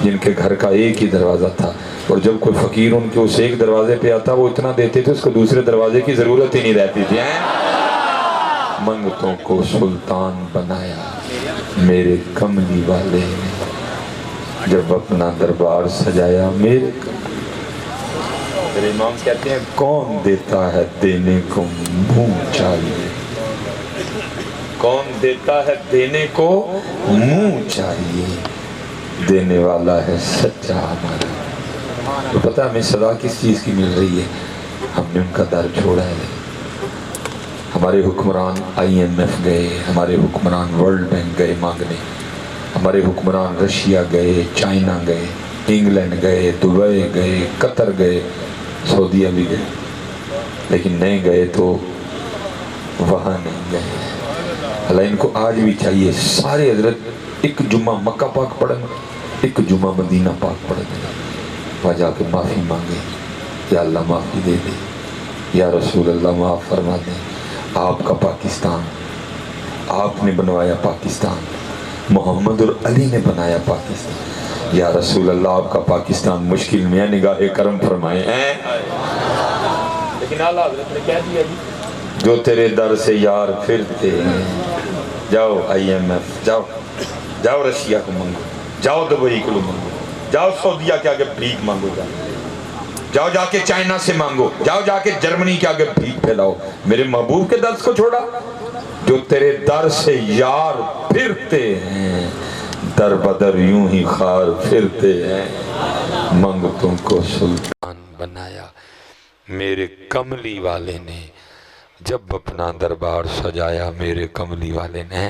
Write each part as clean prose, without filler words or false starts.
جن کے گھر کا ایک ہی دروازہ تھا، اور جب کوئی فقیر ان کے اس ایک دروازے پہ آتا وہ اتنا دیتے تھے اس کو دوسرے دروازے کی ضرورت ہی نہیں رہتی تھی۔ منگتوں کو سلطان بنایا میرے کملی والے نے، جب اپنا دربار سجایا میرے امام کہتے ہیں کون دیتا ہے دینے کو منہ چاہیے، کون دیتا ہے دینے کو منہ چاہیے، دینے والا ہے سچا ہمارا۔ تو پتہ ہمیں سزا کس چیز کی مل رہی ہے؟ ہم نے ان کا در چھوڑا ہے۔ ہمارے حکمران IMF گئے، ہمارے حکمران ورلڈ بینک گئے مانگنے، ہمارے حکمران رشیا گئے، چائنا گئے، انگلینڈ گئے، دبئی گئے، قطر گئے، سعودیہ بھی گئے، لیکن نہیں گئے تو وہاں نہیں گئے۔ اللہ ان کو آج بھی چاہیے سارے حضرت ایک جمعہ مکہ پاک پڑھیں، ایک جمعہ مدینہ پاک پڑھیں، وہاں جا کے معافی مانگے، یا اللہ معافی دے دے، یا رسول اللہ معاف فرما دیں، آپ کا پاکستان، آپ نے بنوایا پاکستان، محمد اور علی نے بنایا پاکستان، یا رسول اللہ آپ کا پاکستان مشکل میں ہے، نگاہ کرم فرمائیں۔ لیکن اعلیٰ حضرت نے کہہ دیا جی جو تیرے در سے یار پھرتے ہیں، جاؤ IMF، جاؤ رشیا کو مانگو، جاؤ دبئی کو مانگو، جاؤ سعودیہ کے آگے بھیک مانگو، جاؤ جا کے چائنا سے مانگو، جاؤ جا کے جرمنی کے آگے بھیک پھیلاؤ، میرے محبوب کے درس کو چھوڑا؟ جو تیرے در سے یار پھرتے ہیں در بدر یوں ہی خار پھرتے ہیں، منگتوں کو سلطان بنایا میرے کملی والے نے، جب اپنا دربار سجایا میرے کملی والے نے۔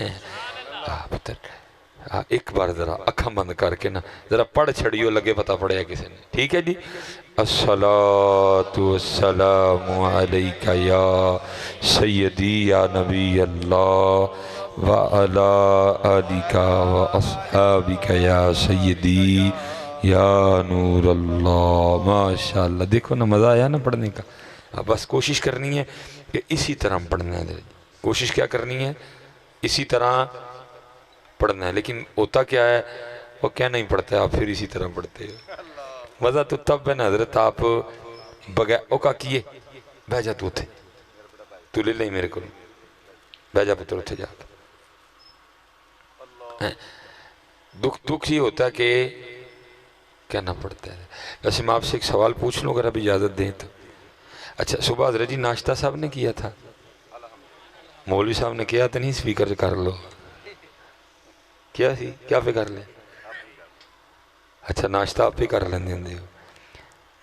ایک بار ذرا اکھاں بند کر کے نا ذرا پڑھ چھڑیو، لگے پتہ پڑے ہے کسی نے، ٹھیک ہے جی؟ الصلاۃ والسلام علیک یا سیدی یا نبی اللہ وعلی آلک واصحابک یا سیدی یا نور اللہ۔ ماشاءاللہ، دیکھو نا مزہ آیا نا پڑھنے کا۔ اب بس کوشش کرنی ہے کہ اسی طرح پڑھنا ہے، کوشش کیا کرنی ہے؟ اسی طرح پڑھنا ہے۔ لیکن ہوتا کیا ہے، وہ کیا نہیں پڑھتا ہے، آپ پھر اسی طرح پڑھتے ہو۔ مزہ تو تب ہے نا حضرت، آپ بغیر اوکا کیے بہ جا تو تھے، تو لے لیں میرے کو، بہ جا پتر اتھے جا۔ دکھ یہ ہوتا ہے کہ کہنا پڑتا ہے۔ ویسے میں آپ سے ایک سوال پوچھ لوں اگر اب اجازت دیں تو؟ اچھا صبح حضرت جی ناشتہ صاحب نے کیا تھا؟ مولوی صاحب نے کیا تو نہیں؟ سپیکر کر لو کیا تھی، کیا پہ کر لیں؟ اچھا ناشتہ آپ پہ کر لیں دے ہو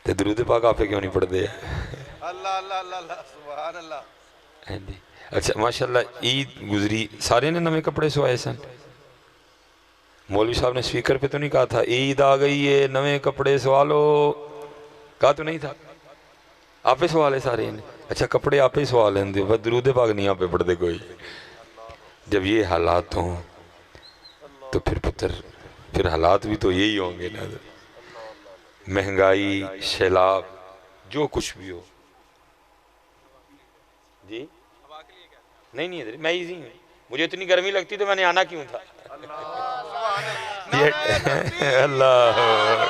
تو درود پاک آپ پہ کیوں نہیں پڑھ دے؟ اللہ اللہ اللہ سبحان اللہ۔ اچھا ماشاءاللہ عید گزری، سارے نے نوے کپڑے سوائے سن؟ مولوی صاحب نے سپیکر پہ تو نہیں کہا تھا عید آ گئی ہے نوے کپڑے سوالو؟ کہا تو نہیں تھا؟ آپ پہ سوال ہے سارے نے؟ اچھا کپڑے آپ پہ سوال ہیں دے، بس درود پاک نہیں آپ پہ پڑھ دے کوئی۔ جب یہ حالات ہوں تو پھر پتر پھر حالات بھی تو یہی ہوں گے نا، مہنگائی، سیلاب، جو کچھ بھی ہو۔ جی نہیں حضرت میں ایزی ہوں، مجھے اتنی گرمی لگتی تو میں نے آنا کیوں تھا؟ اللہ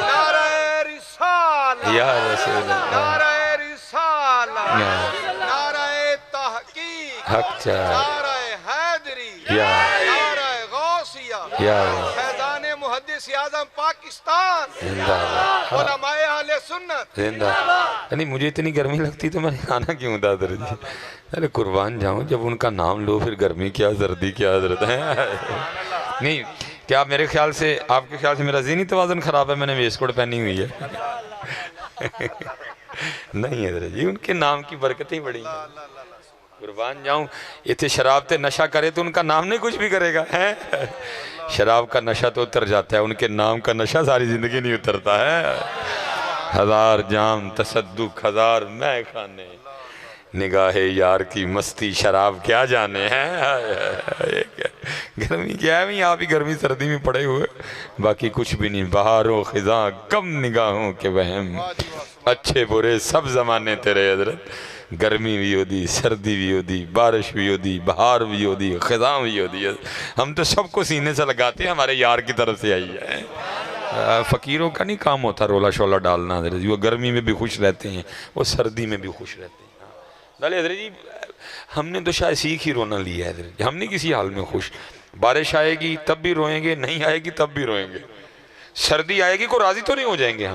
نعرہ رسالہ، یا رسول اللہ، نعرہ رسالہ، نعرہ تحقیق، حق چاہ نعرہ حیدری، یا نعرہ غوثیہ، یا فیضان محدث اعظم پاکستان، زندہ اللہ، علماء اہل سنت زندہ۔ یعنی مجھے اتنی گرمی لگتی تو میں نے آنا کیوں تھا حضرت جی؟ ارے قربان جاؤں، جب ان کا نام لو پھر گرمی کیا سردی کیا حضرت ہے؟ نہیں کیا میرے خیال سے آپ کے خیال سے میرا ذہنی توازن خراب ہے؟ میں نے ویسٹ کوٹ پہنی ہوئی ہے؟ نہیں حضرت جی، ان کے نام کی برکتیں بڑی ہیں۔ قربان جاؤں، اتنے شراب تے نشہ کرے تو ان کا نام نہیں کچھ بھی کرے گا ہے؟ شراب کا نشہ تو اتر جاتا ہے، ان کے نام کا نشہ ساری زندگی نہیں اترتا ہے۔ ہزار جام تصدق، ہزار میں کھانے، نگاہ یار کی مستی شراب کیا جانے ہیں۔ گرمی کیا ہے بھی، آپ ہی گرمی سردی میں پڑے ہوئے، باقی کچھ بھی نہیں۔ بہار و خزاں کم نگاہوں کے وہم، اچھے برے سب زمانے تیرے حضرت۔ گرمی بھی ہو دی، سردی بھی ہو دی، بارش بھی ہو دی، بہار بھی ہو دی، خزاں بھی ہو دی، ہم تو سب کو سینے سے لگاتے ہیں، ہمارے یار کی طرف سے آئی ہے۔ فقیروں کا نہیں کام ہوتا رولا شولا ڈالنا حضرت جی، وہ گرمی میں بھی خوش رہتے ہیں، وہ سردی میں بھی خوش رہتے ہیں۔ ڈالے حضرت جی ہم نے تو شاید سیکھ ہی رونا لیا ہے حضرت جی، ہم نہیں کسی حال میں خوش، بارش آئے گی تب بھی روئیں گے، نہیں آئے گی تب بھی روئیں گے، سردی آئے گی کو راضی تو نہیں ہو جائیں گے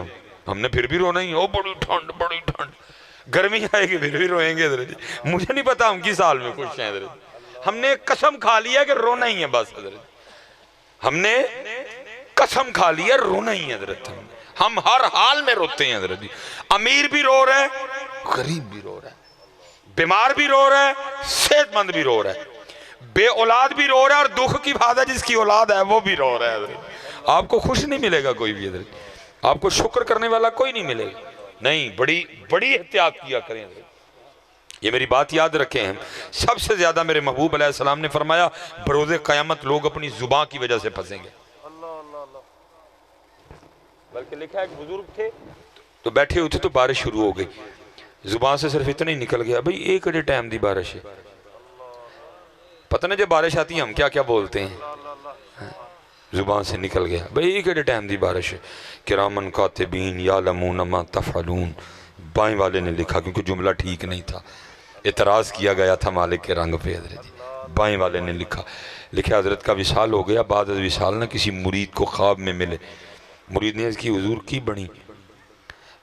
ہم نے پھر بھی رونا ہی، او بڑی ٹھنڈ بڑی ٹھنڈ، گرمی آئے گی پھر بھی روئیں گے حضرت جی، مجھے نہیں پتا ہم کس حال میں خوش ہیں حضرت جی، ہم نے قسم کھا لیا کہ رونا ہی ہے بس حضرت جی، ہم نے قسم کھا لیا رونا ہی ہے حضرت، ہم ہر حال میں روتے ہیں حضرت جی، امیر بھی رو رہا ہے، غریب بھی رو رہا ہے، بیمار بھی رو رہا ہے، صحت مند بھی رو رہا ہے، بے اولاد بھی رو رہا ہے، اور دکھ کی بات ہے جس کی اولاد ہے وہ بھی رو رہا ہے حضرت۔ آپ کو خوش نہیں ملے گا کوئی بھی حضرت، آپ کو شکر کرنے والا کوئی نہیں ملے گا، نہیں، بڑی احتیاط کیا کریں حضرت۔ یہ میری بات یاد رکھیں ہیں، سب سے زیادہ میرے محبوب علیہ السلام نے فرمایا بروز قیامت لوگ اپنی زبان کی وجہ سے پھنسیں گے، بلکہ لکھا ہے کہ بزرگ تھے تو بیٹھے ہوئے تھے تو بارش شروع ہو گئی، زبان سے صرف اتنا ہی نکل گیا بھئی ایک اڑے ٹائم دی بارش ہے، پتہ نہیں جب بارش آتی ہے ہم کیا کیا بولتے ہیں، زبان سے نکل گیا بھئی ایک اڑے ٹائم دی بارش ہے، کرامن کاتبین یعلمون ما تفعلون، بائیں والے نے لکھا کیونکہ جملہ ٹھیک نہیں تھا، اعتراض کیا گیا تھا مالک کے رنگ پہ حضرت جی، بائیں والے نے لکھا حضرت کا وصال ہو گیا، بعد از وصال نہ کسی مرید کو خواب میں ملے، مرید نے عرض کی حضور کی بنی،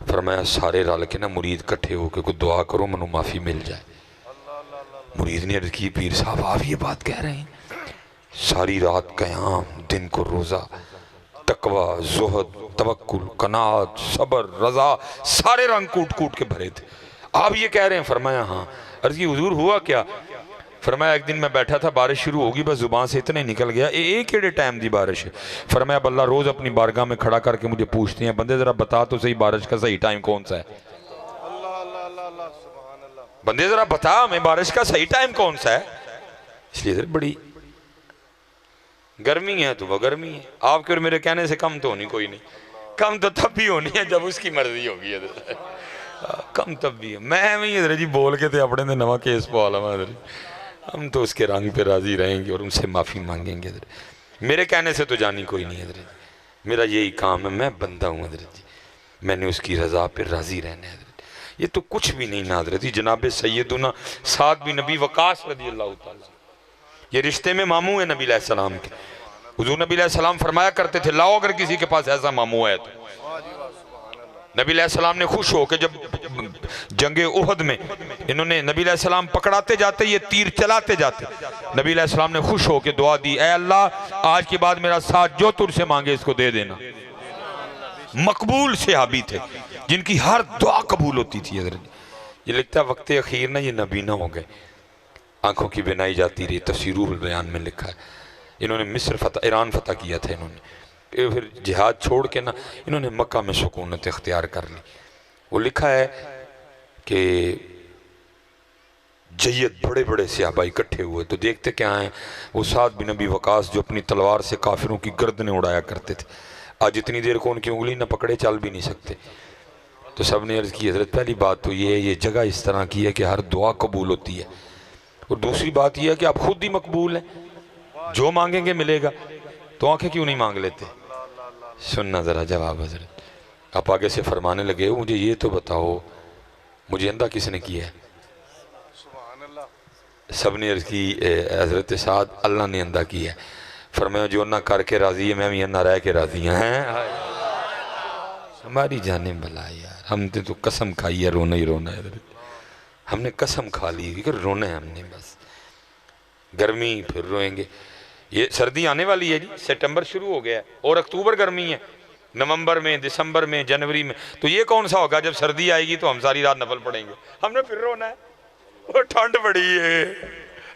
فرمایا سارے رل کے نا مرید کٹھے ہو کے کوئی دعا کرو منو معافی مل جائے، مرید نے عرض کی پیر صاحب آپ یہ بات کہہ رہے ہیں، ساری رات قیام دن کو روزہ، تقوی زہد توکل قناعت صبر رضا سارے رنگ کوٹ کوٹ کے بھرے تھے، آپ یہ کہہ رہے ہیں، فرمایا ہاں، عرض کی حضور ہوا کیا، فرمایا ایک دن میں بیٹھا تھا بارش شروع ہوگی بس زبان سے اتنے نکل گیا ایک ایڈے ٹائم دی بارش ہے، فرمایا اب اللہ روز اپنی بارگاہ میں کھڑا کر کے مجھے پوچھتے ہیں بندے ذرا بتا تو صحیح بارش کا صحیح ٹائم کون سا ہے، بندے ذرا بتا ہمیں بارش کا صحیح ٹائم کون سا ہے، اس لیے بڑی گرمی ہے تو وہ گرمی ہے، آپ کے اور میرے کہنے سے کم تو ہونی کوئی نہیں، کم تو تب بھی ہونی ہے جب اس کی مرضی ہوگی حضرت، کم تب بھی ہے، میں بھی حضرت جی بول کے تھے اپنے نے نواں کیس پوالا میں حضرت جی، ہم تو اس کے رنگ پہ راضی رہیں گے اور ان سے معافی مانگیں گے حضرت، میرے کہنے سے تو جانی کوئی نہیں حضرت جی، میرا یہی کام ہے، میں بندہ ہوں حضرت جی، میں نے اس کی رضا پہ راضی رہنا ہے حضرت جی، یہ تو کچھ بھی نہیں نا حضرت جی، جناب سیدنا سعد بن نبی وقاص رضی اللہ تعالیٰ، یہ رشتے میں ماموں ہیں نبی علیہ السلام کے، حضور نبی علیہ السلام فرمایا کرتے تھے لاؤ اگر کسی کے پاس ایسا ماموں ہے تو، نبی علیہ السلام نے خوش ہو کہ جب جنگ احد میں انہوں نے نبی علیہ السلام پکڑاتے جاتے یہ تیر چلاتے جاتے، نبی علیہ السلام نے خوش ہو کے دعا دی اے اللہ آج کے بعد میرا ساتھ جو تجھ سے مانگے اس کو دے دینا، مقبول صحابی تھے جن کی ہر دعا قبول ہوتی تھی حضرت، یہ لکھتا ہے وقت اخیر نہ یہ نبینا ہو گئے، آنکھوں کی بنائی جاتی رہی، تفسیر روح البیان میں لکھا ہے، انہوں نے مصر فتح ایران فتح کیا تھا، انہوں نے پھر جہاد چھوڑ کے نا انہوں نے مکہ میں سکونت اختیار کر لی، وہ لکھا ہے کہ جید بڑے بڑے صحابہ اکٹھے ہوئے تو دیکھتے کیا ہیں، وہ سعد بن نبی وقاص جو اپنی تلوار سے کافروں کی گردنیں اڑایا کرتے تھے، آج اتنی دیر کو ان کی انگلی نہ پکڑے چل بھی نہیں سکتے، تو سب نے عرض کی حضرت پہلی بات تو یہ ہے یہ جگہ اس طرح کی ہے کہ ہر دعا قبول ہوتی ہے، اور دوسری بات یہ ہے کہ آپ خود ہی مقبول ہیں، جو مانگیں گے ملے گا، تو آنکھیں کیوں نہیں مانگ لیتے، سننا ذرا جواب حضرت، آپ آگے سے فرمانے لگے مجھے یہ تو بتاؤ مجھے اندھا کس نے کیا ہے، سب نے عرض کی حضرت سعد اللہ نے اندھا کیا ہے، فرمایا جو نہ کر کے راضی ہے میں بھی نہ رہ کے راضی ہیں، ہماری جانیں بلا یار، ہم نے تو قسم کھائی ہے رونا ہی رونا ہے حضرت، ہم نے قسم کھا لی کہ رونا ہے ہم نے بس، گرمی پھر روئیں گے، یہ سردی آنے والی ہے جی، سپٹمبر شروع ہو گیا ہے اور اکتوبر گرمی ہے، نومبر میں دسمبر میں جنوری میں، تو یہ کون سا ہوگا جب سردی آئے گی تو ہم ساری رات نفل پڑھیں گے، ہم نے پھر رونا ہے، وہ ٹھنڈ پڑی ہے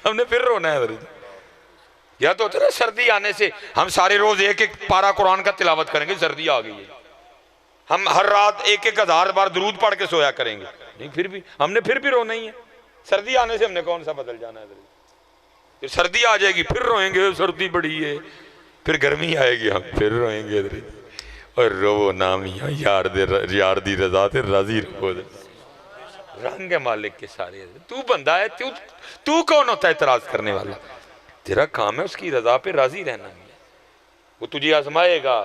ہم نے پھر رونا ہے حضرت، یا تو ہوتا ہے نا سردی آنے سے ہم سارے روز ایک ایک پارہ قرآن کا تلاوت کریں گے، سردی آ گئی ہے ہم ہر رات ایک ایک ہزار بار درود پڑھ کے سویا کریں گے، نہیں پھر بھی ہم نے پھر بھی رونا ہی ہے، سردی آنے سے ہم نے کون سا بدل جانا ہے حضرت، پھر سردی آ جائے گی پھر روئیں گے سردی بڑی ہے، پھر گرمی آئے گی ہم پھر روئیں گے حضرت، اور رو نامیاں یار دی رضا تے راضی رہو، رنگ ہے مالک کے سارے حضرت، تو بندہ ہے تو کون ہوتا ہے اعتراض کرنے والا، تیرا کام ہے اس کی رضا پہ راضی رہنا، وہ تجھے آزمائے گا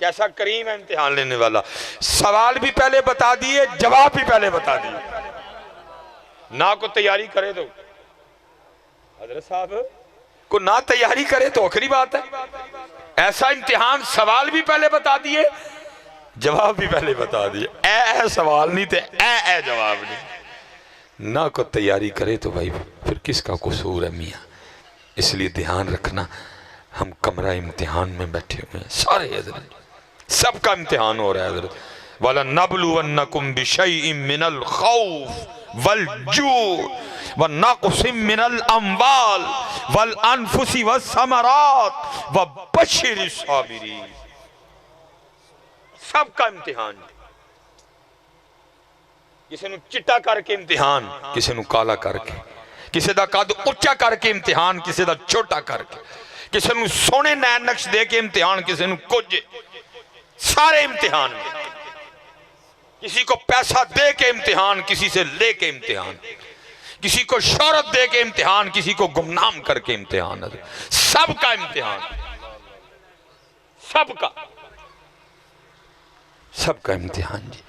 کیسا کریم ہے امتحان لینے والا. سوال بھی پہلے بتا دیے, جواب بھی پہلے بتا دیے. نہ کو تیاری کرے تو حضرت صاحب کو نہ تیاری کرے تو آخری بات ہے. ایسا امتحان, سوال بھی پہلے بتا دیے, جواب بھی پہلے بتا دیے. اے سوال نہیں تھے, اے جواب نہیں. نہ کو تیاری کرے تو بھائی پھر کس کا قصور ہے میاں. اس لیے دھیان رکھنا, ہم کمرہ امتحان میں بیٹھے ہوئے ہیں سارے حضرت, سب کا امتحان ہو رہا ہے حضرت. وَلَنَّبْلُوَنَّكُمْ بِشَيْءٍ مِّنَ الْخَوْفِ وَالْجُوعِ وَنَقْصٍ مِّنَ الْأَمْوَالِ وَالْأَنفُسِ وَالثَّمَرَاتِ وَبَشِّرِ الصَّابِرِينَ. سب کا امتحان. کسی نو چٹا کر کے امتحان, کسی نو کالا کر کے, کسی دا قد اچا کر کے امتحان, کسی دا چھوٹا کر کے, کسی نو سونے نین نقش دے کے امتحان, کسی نو کچھ. سارے امتحان میں. کسی کو پیسہ دے کے امتحان, کسی سے لے کے امتحان, کسی کو شہرت دے کے امتحان, کسی کو گمنام کر کے امتحان. سب کا امتحان, سب کا امتحان جی.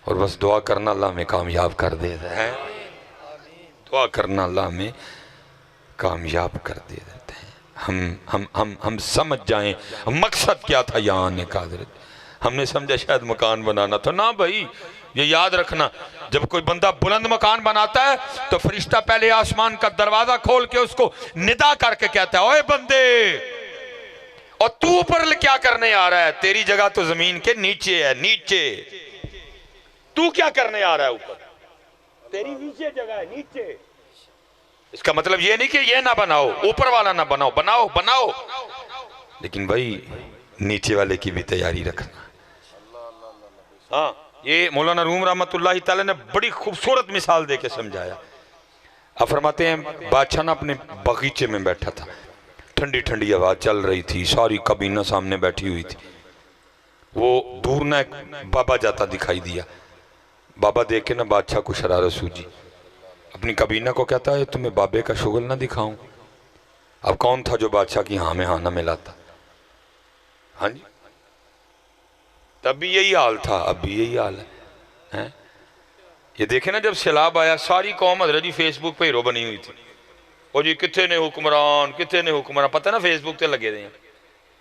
اور بس دعا کرنا اللہ میں کامیاب کر دیتا ہے. دعا کرنا اللہ میں کامیاب کر دیتے ہیں. ہم سمجھ جائیں مقصد کیا تھا یہاں آنے کا حضرت. ہم نے سمجھا شاید مکان بنانا تھا. نہ بھائی, یہ یاد رکھنا, جب کوئی بندہ بلند مکان بناتا ہے تو فرشتہ پہلے آسمان کا دروازہ کھول کے اس کو ندا کر کے کہتا ہے, اوے بندے, اور تو اوپر کیا کرنے آ رہا ہے؟ تیری جگہ تو زمین کے نیچے ہے, نیچے. تو کیا کرنے آ رہا ہے اوپر؟ تیری نیچے جگہ ہے, نیچے. اس کا مطلب یہ نہیں کہ یہ نہ بناؤ, اوپر والا نہ بناؤ, بناؤ, لیکن بھائی نیچے والے کی بھی تیاری رکھنا. ہاں, یہ مولانا روم رحمت اللہ تعالی نے بڑی خوبصورت مثال دے کے سمجھایا. اب فرماتے ہیں بادشاہ نا اپنے باغیچے میں بیٹھا تھا, ٹھنڈی ٹھنڈی ہوا چل رہی تھی, ساری کابینہ سامنے بیٹھی ہوئی تھی. وہ دور نہ ایک بابا جاتا دکھائی دیا. بابا دیکھ کے نا بادشاہ کو شرارت سوجی, اپنی کابینہ کو کہتا ہے تمہیں بابے کا شغل نہ دکھاؤں. اب کون تھا جو بادشاہ کی ہاں میں ہاں نہ ملاتا؟ ہاں جی, تب بھی یہی حال تھا, اب بھی یہی حال ہے. یہ دیکھیں نا, جب سیلاب آیا ساری قوم حضرت جی فیس بک پہ ہیرو بنی ہوئی تھی. اور جی کتنے نے حکمران, کتنے نے حکمران, پتہ نا فیس بک تے لگے دے ہیں.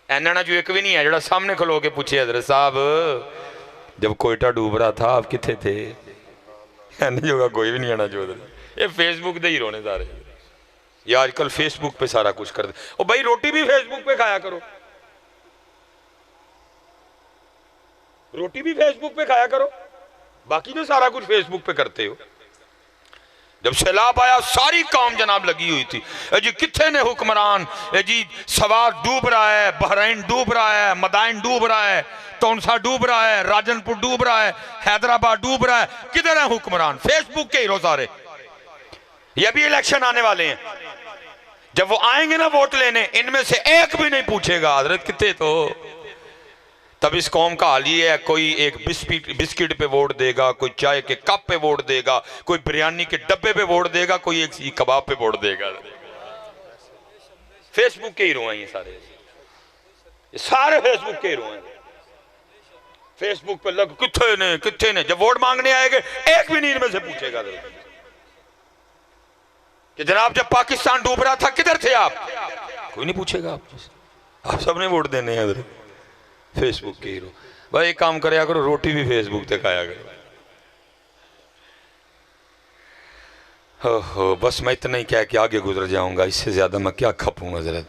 اینا جو ایک بھی نہیں ہے جڑا سامنے کھلو کے پوچھے حضرت صاحب جب کوئٹہ ڈوب رہا تھا آپ کتنے تھے؟ اینا جو کوئی بھی نہیں آنا جو ادھر. یہ فیس بک دے ہیرو نے سارے. یہ آج کل فیس بک پہ سارا کچھ کر دے. اور بھائی روٹی بھی فیس بک پہ کھایا کرو, روٹی بھی فیس بک پہ کھایا کرو, باقی تو سارا کچھ فیس بک پہ کرتے ہو. جب سیلاب آیا ساری قوم جناب لگی ہوئی تھی, اے جی کتنے نے حکمران, اے جی سوات ڈوب رہا ہے, بحرین ڈوب رہا ہے, مدائن ڈوب رہا ہے, تونسا ڈوب رہا ہے, راجن پور ڈوب رہا ہے, حیدرآباد ڈوب رہا ہے. کدھر ہیں حکمران؟ فیس بک کے ہیرو سارے. یہ بھی الیکشن آنے والے ہیں, جب وہ آئیں گے نا ووٹ لینے, ان میں سے ایک بھی نہیں پوچھے گا حضرت کتنے تو. تب اس قوم کا حال یہ ہے, کوئی ایک بسکٹ پہ ووٹ دے گا, کوئی چائے کے کپ پہ ووٹ دے گا, کوئی بریانی کے ڈبے پہ ووٹ دے گا, کوئی ایک کباب پہ ووٹ دے گا. فیس بک کے ہیرو ہیں یہ سارے, یہ سارے فیس بک کے ہیرو ہیں. فیس بک پہ لگ کتنے نے, جب ووٹ مانگنے آئے گے ایک بھی نہیں ان میں سے پوچھے گا کہ جناب جب پاکستان ڈوب رہا تھا کدھر تھے آپ؟ کوئی نہیں پوچھے گا. آپ سب نے ووٹ دینے ہیں حضرت. فیس بک کے ہیرو. بھائی ایک کام کریا کرو, روٹی بھی فیس بک تے کھایا کرو. بس میں اتنا ہی کہہ کے آگے گزر جاؤں گا, اس سے زیادہ میں کیا کھپوں حضرت.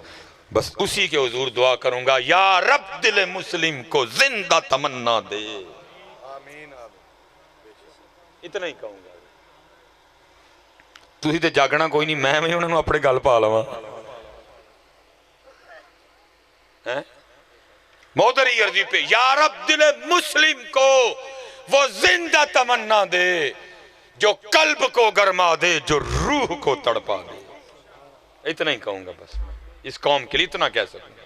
بس اسی کے حضور دعا کروں گا, یا رب دل مسلم کو زندہ تمنا دے. اتنا ہی کہوں گا. تسی تے جاگنا کوئی نہیں, میں انہوں نے اپنے گل پا لوا. مودری عرضی پہ, یا رب دل مسلم کو وہ زندہ تمنا دے جو قلب کو گرما دے, جو روح کو تڑپا دے. اتنا ہی کہوں گا بس, اس قوم کے لیے اتنا کہہ سکوں گا.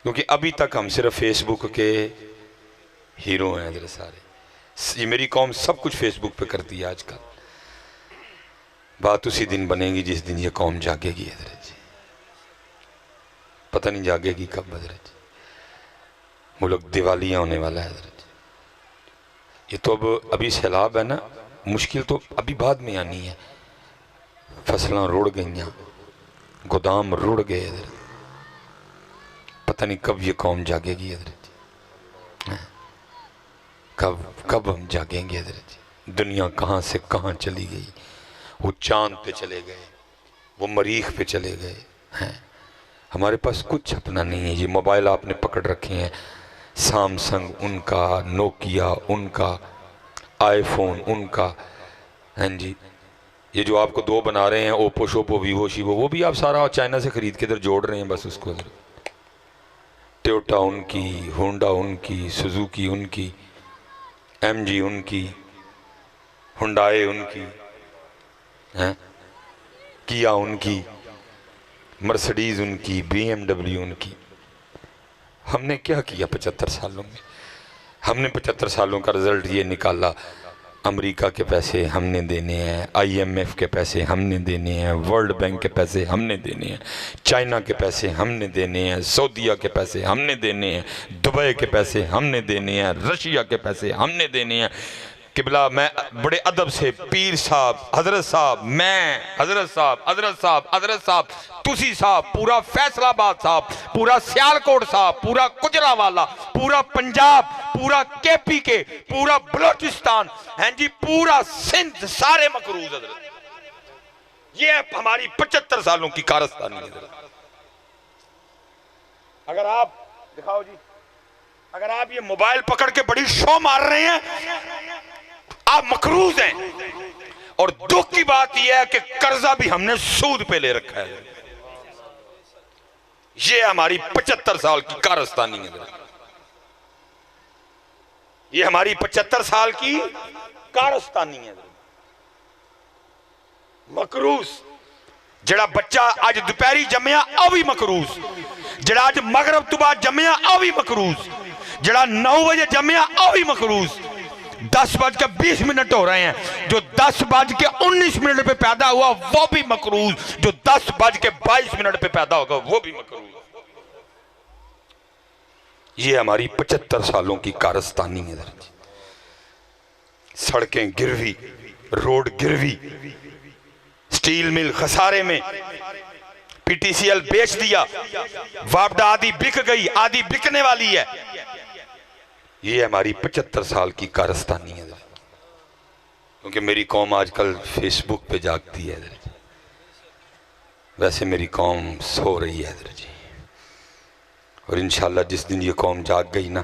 کیونکہ ابھی تک ہم صرف فیس بک کے ہیرو ہیں حضرت سارے. یہ میری قوم سب کچھ فیس بک پہ کرتی ہے آج کل. بات اسی دن بنے گی جس دن یہ قوم جاگے گی حضرت جی. پتہ نہیں جاگے گی کب حضرت جی. ملک دیوالیہ ہونے والا ہے حضرت جی. یہ تو ابھی سیلاب ہے نا, مشکل تو ابھی بعد میں آنی ہے. فصلاں رڑ گئیاں, گودام رڑ گئے حضرت. پتہ نہیں کب یہ قوم جاگے گی حضرت جی. کب ہم جاگیں گے حضرت جی. دنیا کہاں سے کہاں چلی گئی. وہ چاند پہ چلے گئے, وہ مریخ پہ چلے گئے ہیں. ہمارے پاس کچھ اپنا نہیں ہے. یہ موبائل آپ نے پکڑ رکھے ہیں, سامسنگ ان کا, نوکیا ان کا, آئی فون ان کا, ہیں جی. یہ جو آپ کو دو بنا رہے ہیں, اوپو شوپو ویوو شیوو, وہ بھی آپ سارا چائنا سے خرید کے ادھر جوڑ رہے ہیں بس اس کو ادھر. ٹویوٹا ان کی, ہونڈا ان کی, سوزوکی ان کی, ایم جی ان کی, ہنڈائے ان کی, کیا ان کی, مرسڈیز ان کی, بی ایم ڈبلیو ان کی. ہم نے کیا کیا 75 سالوں میں؟ ہم نے 75 سالوں کا رزلٹ یہ نکالا, امریکہ کے پیسے ہم نے دینے ہیں, آئی ایم ایف کے پیسے ہم نے دینے ہیں, ورلڈ بینک کے پیسے ہم نے دینے ہیں, چائنا کے پیسے ہم نے دینے ہیں, سعودیہ کے پیسے ہم نے دینے ہیں, دبئی کے پیسے ہم نے دینے ہیں, رشیا کے پیسے ہم نے دینے ہیں. قبلہ میں بڑے ادب سے پیر صاحب, حضرت صاحب, میں, حضرت صاحب, حضرت صاحب, حضرت صاحب, تسی صاحب, پورا فیصل آباد صاحب, پورا سیالکوٹ صاحب, پورا گجرانوالہ, پورا پنجاب, پورا کے پی کے, پورا بلوچستان, ہیں جی, پورا سندھ, سارے مقروض حضرت. یہ ہماری 75 سالوں کی کارستانی ہے حضرت. اگر آپ دکھاؤ جی, اگر آپ یہ موبائل پکڑ کے بڑی شو مار رہے ہیں, آپ مقروض ہیں. اور دکھ کی بات یہ ہے کہ قرضہ بھی ہم نے سود پہ لے رکھا ہے. یہ ہماری 75 سال کی کارستانی ہے. یہ ہماری 75 سال کی کارستانی ہے. مقروض. جڑا بچہ آج دوپہری جمعہ او بھی مقروض, جڑا آج مغرب تو بعد جمعہ او بھی مقروض, جڑا 9 بجے جمعہ او بھی مقروض. 10:20 ہو رہے ہیں, جو 10:19 پہ پیدا ہوا وہ بھی مقروض, جو 10:22 پہ پیدا ہوگا وہ بھی مقروض. یہ ہماری 75 سالوں کی کارستانی ہے. سڑکیں گروی, روڈ گروی, سٹیل مل خسارے میں, پی ٹی سی ایل بیچ دیا, وابڈا آدھی بک گئی, آدھی بکنے والی ہے. یہ ہماری 75 سال کی کارستانی ہے. کیونکہ میری قوم آج کل فیس بک پہ جاگتی ہے, ویسے میری قوم سو رہی ہے جی. اور انشاءاللہ جس دن یہ قوم جاگ گئی نا,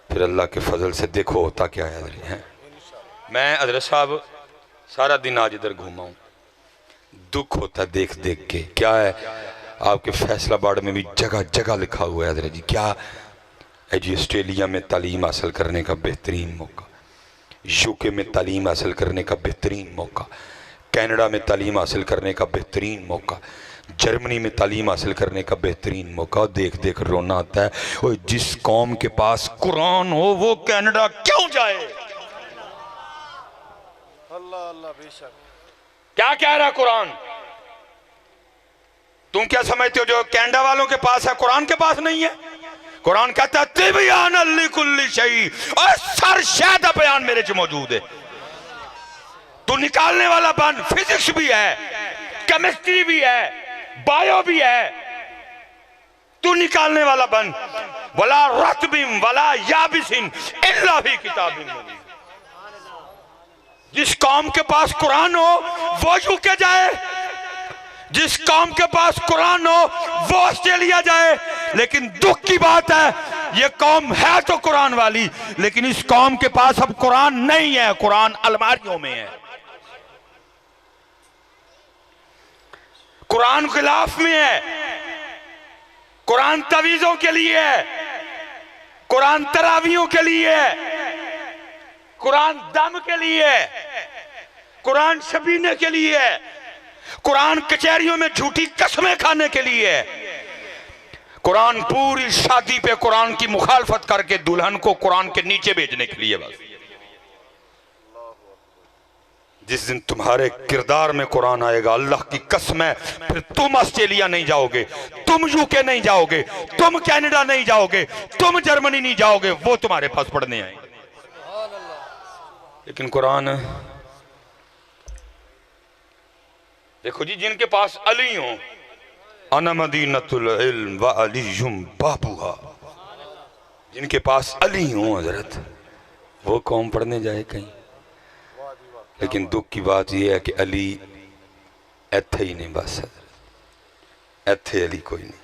پھر اللہ کے فضل سے دیکھو ہوتا کیا ہے. میں حضرت صاحب سارا دن آج ادھر گھوما ہوں, دکھ ہوتا ہے دیکھ دیکھ کے. کیا ہے, آپ کے فیصل آباد میں بھی جگہ جگہ لکھا ہوا ہے حضرت جی. کیا ہے جی؟ آسٹریلیا میں تعلیم حاصل کرنے کا بہترین موقع, یو کے میں تعلیم حاصل کرنے کا بہترین موقع, کینیڈا میں تعلیم حاصل کرنے کا بہترین موقع, جرمنی میں تعلیم حاصل کرنے کا بہترین موقع. دیکھ دیکھ رونا آتا ہے, اور جس قوم کے پاس قرآن ہو وہ کینیڈا کیوں جائے؟ اللہ اللہ بے شک. کیا کہہ رہا قرآن؟ تم کیا سمجھتے ہو جو کینیڈا والوں کے پاس ہے قرآن کے پاس نہیں ہے؟ قرآن کہتا ہے تبیان لکل شیء, اور سر شہدہ بیان میرے جو موجود ہے. تو نکالنے والا بن, فزکس بھی ہے, کیمسٹری بھی ہے, بایو بھی ہے, تو نکالنے والا بن. وَلَا رَتْبٍ وَلَا يَابِسٍ إِلَّا فِي كِتَابٍ مُبِينٍ. جس قوم کے پاس قرآن ہو وہ یو کے جائے, جس قوم کے پاس قرآن ہو وہ آسٹریلیا جائے. لیکن دکھ کی بات ہے, یہ قوم ہے تو قرآن والی, لیکن اس قوم کے پاس اب قرآن نہیں ہے, قرآن الماریوں میں ہے, قرآن غلاف میں ہے, قرآن تعویذوں کے لیے ہے, قرآن تراویحوں کے لیے ہے, قرآن دم کے لیے ہے, قرآن شبینے کے لیے ہے, قرآن کچہریوں میں جھوٹی قسمیں کھانے کے لیے ہے, قرآن پوری شادی پہ قرآن کی مخالفت کر کے دلہن کو قرآن کے نیچے بھیجنے کے لیے. بس جس دن تمہارے کردار میں قرآن آئے گا اللہ کی قسم ہے پھر تم آسٹریلیا نہیں جاؤ گے، تم یو کے نہیں جاؤ گے، تم کینیڈا نہیں جاؤ گے، تم جرمنی نہیں جاؤ گے، وہ تمہارے پاس پڑھنے آئیں گے۔ لیکن قرآن دیکھو جی، جن کے پاس علی ہوں، انا مدینۃ العلم وعلی بابوہا، جن کے پاس علی ہوں حضرت، وہ قوم پڑھنے جائے کہیں۔ لیکن دکھ کی بات یہ ہے کہ علی ایتھے ہی نہیں، بس حضرت ایتھے علی کوئی نہیں،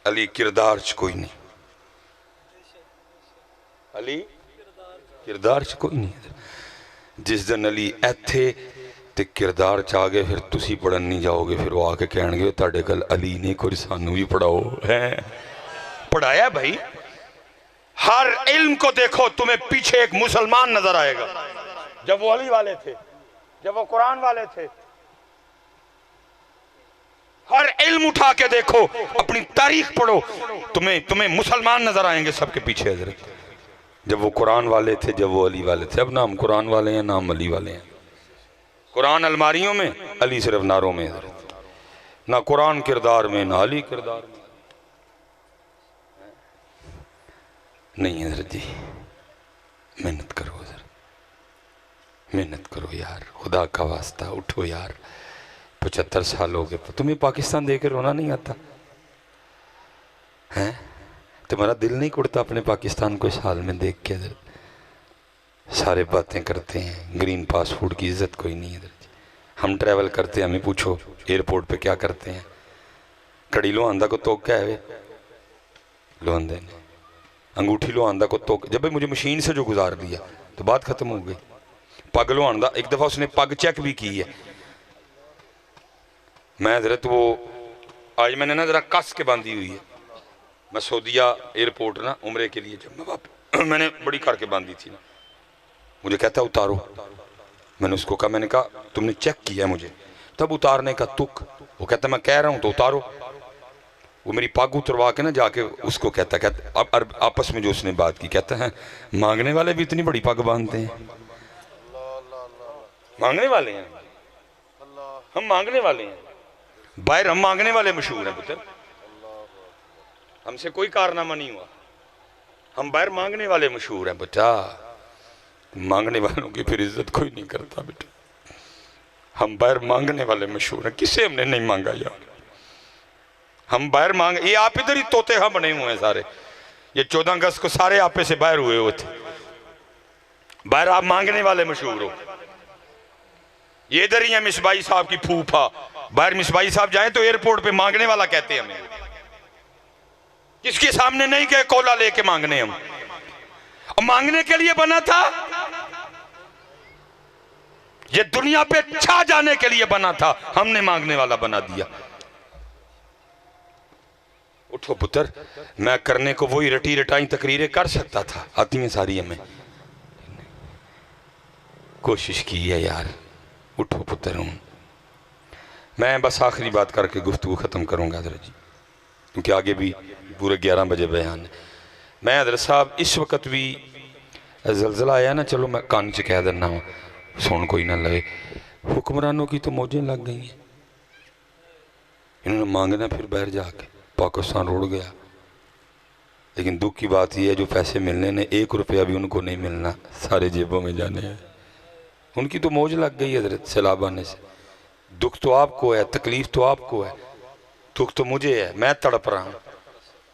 علی کردار چ کوئی نہیں، علی کردار چ کوئی نہیں حضرت۔ جس دن علی ایتھے تے کردار چاہ گئے پھر تسی پڑھن نہیں جاؤ گے، پھر وہ آ کے کہن گے تاڑے کل علی نے کوئی سانو بھی پڑھاؤ ہے، پڑھایا بھائی۔ ہر علم کو دیکھو تمہیں پیچھے ایک مسلمان نظر آئے گا، جب وہ علی والے تھے، جب وہ قرآن والے تھے۔ ہر علم اٹھا کے دیکھو، اپنی تاریخ پڑھو، تمہیں مسلمان نظر آئیں گے سب کے پیچھے حضرت، جب وہ قرآن والے تھے، جب وہ علی والے تھے۔ اب نہ ہم قرآن والے ہیں نہ ہم علی والے ہیں، قرآن الماریوں میں، علی صرف ناروں میں حضرت، نہ قرآن کردار میں نہ علی کردار میں نہیں حضرت جی۔ محنت کرو حضرت، محنت کرو یار، خدا کا واسطہ اٹھو یار۔ 75 سال ہو گئے، تمہیں پاکستان دیکھ کے رونا نہیں آتا ہے؟ تمہارا دل نہیں کڑتا اپنے پاکستان کو اس حال میں دیکھ کے حضرت؟ سارے باتیں کرتے ہیں، گرین پاسپورٹ کی عزت کوئی نہیں حضرت۔ ہم ٹریول کرتے ہیں، ہمیں پوچھو ایئرپورٹ پہ کیا کرتے ہیں؟ کڑی لو آندہ کو توک کیا ہے، لو آندے نے انگوٹھی لو آندہ کو توک، جب مجھے مشین سے جو گزار دیا تو بات ختم ہو گئی۔ پگ لو آندہ، ایک دفعہ اس نے پگ چیک بھی کی ہے، میں حضرت وہ آج میں نے نا ذرا کس کے باندھی ہوئی ہے، میں سعودیہ ایئرپورٹ نا عمرے کے لیے جب میں نے بڑی کر کے باندھی تھی نا، مجھے کہتا ہے اتارو، میں نے اس کو کہا، میں نے کہا تم نے چیک کیا ہے مجھے؟ تب اتارنے کا تک، وہ کہتا ہے میں کہہ رہا ہوں تو اتارو۔ وہ میری پاگ اتروا کے نا جا کے اس کو کہتا ہے، آپس میں جو اس نے بات کی، کہتا ہے مانگنے والے بھی اتنی بڑی پاگ باندھتے ہیں، مانگنے والے ہیں ہم، مانگنے والے ہیں باہر، ہم مانگنے والے مشہور ہیں پتر، ہم سے کوئی کارنامہ نہیں ہوا، ہم باہر مانگنے والے مشہور ہیں بچہ۔ مانگنے والوں کی پھر عزت کوئی نہیں کرتا بیٹا، ہم باہر مانگنے والے مشہور ہیں، کسے ہم نے نہیں مانگا یار، ہم باہر مانگ، یہ آپ ادھر ہی توتے ہاں بنے ہوئے ہیں سارے، یہ 14 اگست کو سارے آپے سے باہر ہوئے ہوئے تھے، باہر آپ مانگنے والے مشہور ہو۔ یہ ادھر ہی ہیں مصباحی صاحب کی پھوپھا، باہر مصباحی صاحب جائیں تو ایئرپورٹ پہ مانگنے والا کہتے ہیں ہمیں، کس کے سامنے نہیں کہ کولا لے کے مانگنے، ہم مانگنے کے لیے بنا تھا، یہ دنیا پہ چھا جانے کے لیے بنا تھا، ہم نے مانگنے والا بنا دیا۔ اٹھو پتر، میں کرنے کو وہی رٹی رٹائیں تقریریں کر سکتا تھا، آتی ہیں ساری ہمیں، کوشش کی ہے یار، اٹھو پتر ہوں۔ میں بس آخری بات کر کے گفتگو ختم کروں گا حضرت جی، کیونکہ آگے بھی پورے 11 بجے بیان ہے۔ میں حضرت صاحب اس وقت بھی زلزلہ آیا نا، چلو میں کان سے کہہ دینا ہوں، سون کوئی نہ لگے، حکمرانوں کی تو موجیں لگ گئی ہیں، انہوں نے مانگنا پھر باہر جا کے، پاکستان روڑ گیا۔ لیکن دکھ کی بات یہ ہے جو پیسے ملنے نے 1 روپیہ بھی ان کو نہیں ملنا، سارے جیبوں میں جانے ہیں، ان کی تو موج لگ گئی حضرت سیلاب آنے سے۔ دکھ تو آپ کو ہے، تکلیف تو آپ کو ہے، دکھ تو مجھے ہے، میں تڑپ رہا ہوں،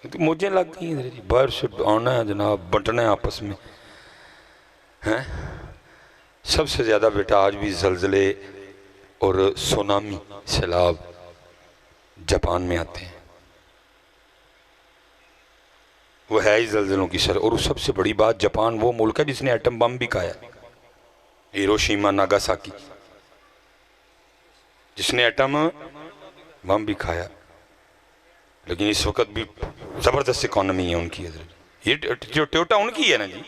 کیونکہ مجھے لگ گئی حضرت جی، باہر سے آنا ہے جناب، بٹنا ہے آپس میں ہیں۔ سب سے زیادہ بیٹا آج بھی زلزلے اور سونامی سیلاب جاپان میں آتے ہیں، وہ ہے ہی زلزلوں کی سر، اور سب سے بڑی بات جاپان وہ ملک ہے جس نے ایٹم بم بھی کھایا، ہیروشیما ناگاساکی، جس نے ایٹم بم بھی کھایا، لیکن اس وقت بھی زبردست اکانومی ہے ان کی حضرت۔ یہ ٹویوٹا ان کی ہے نا جی،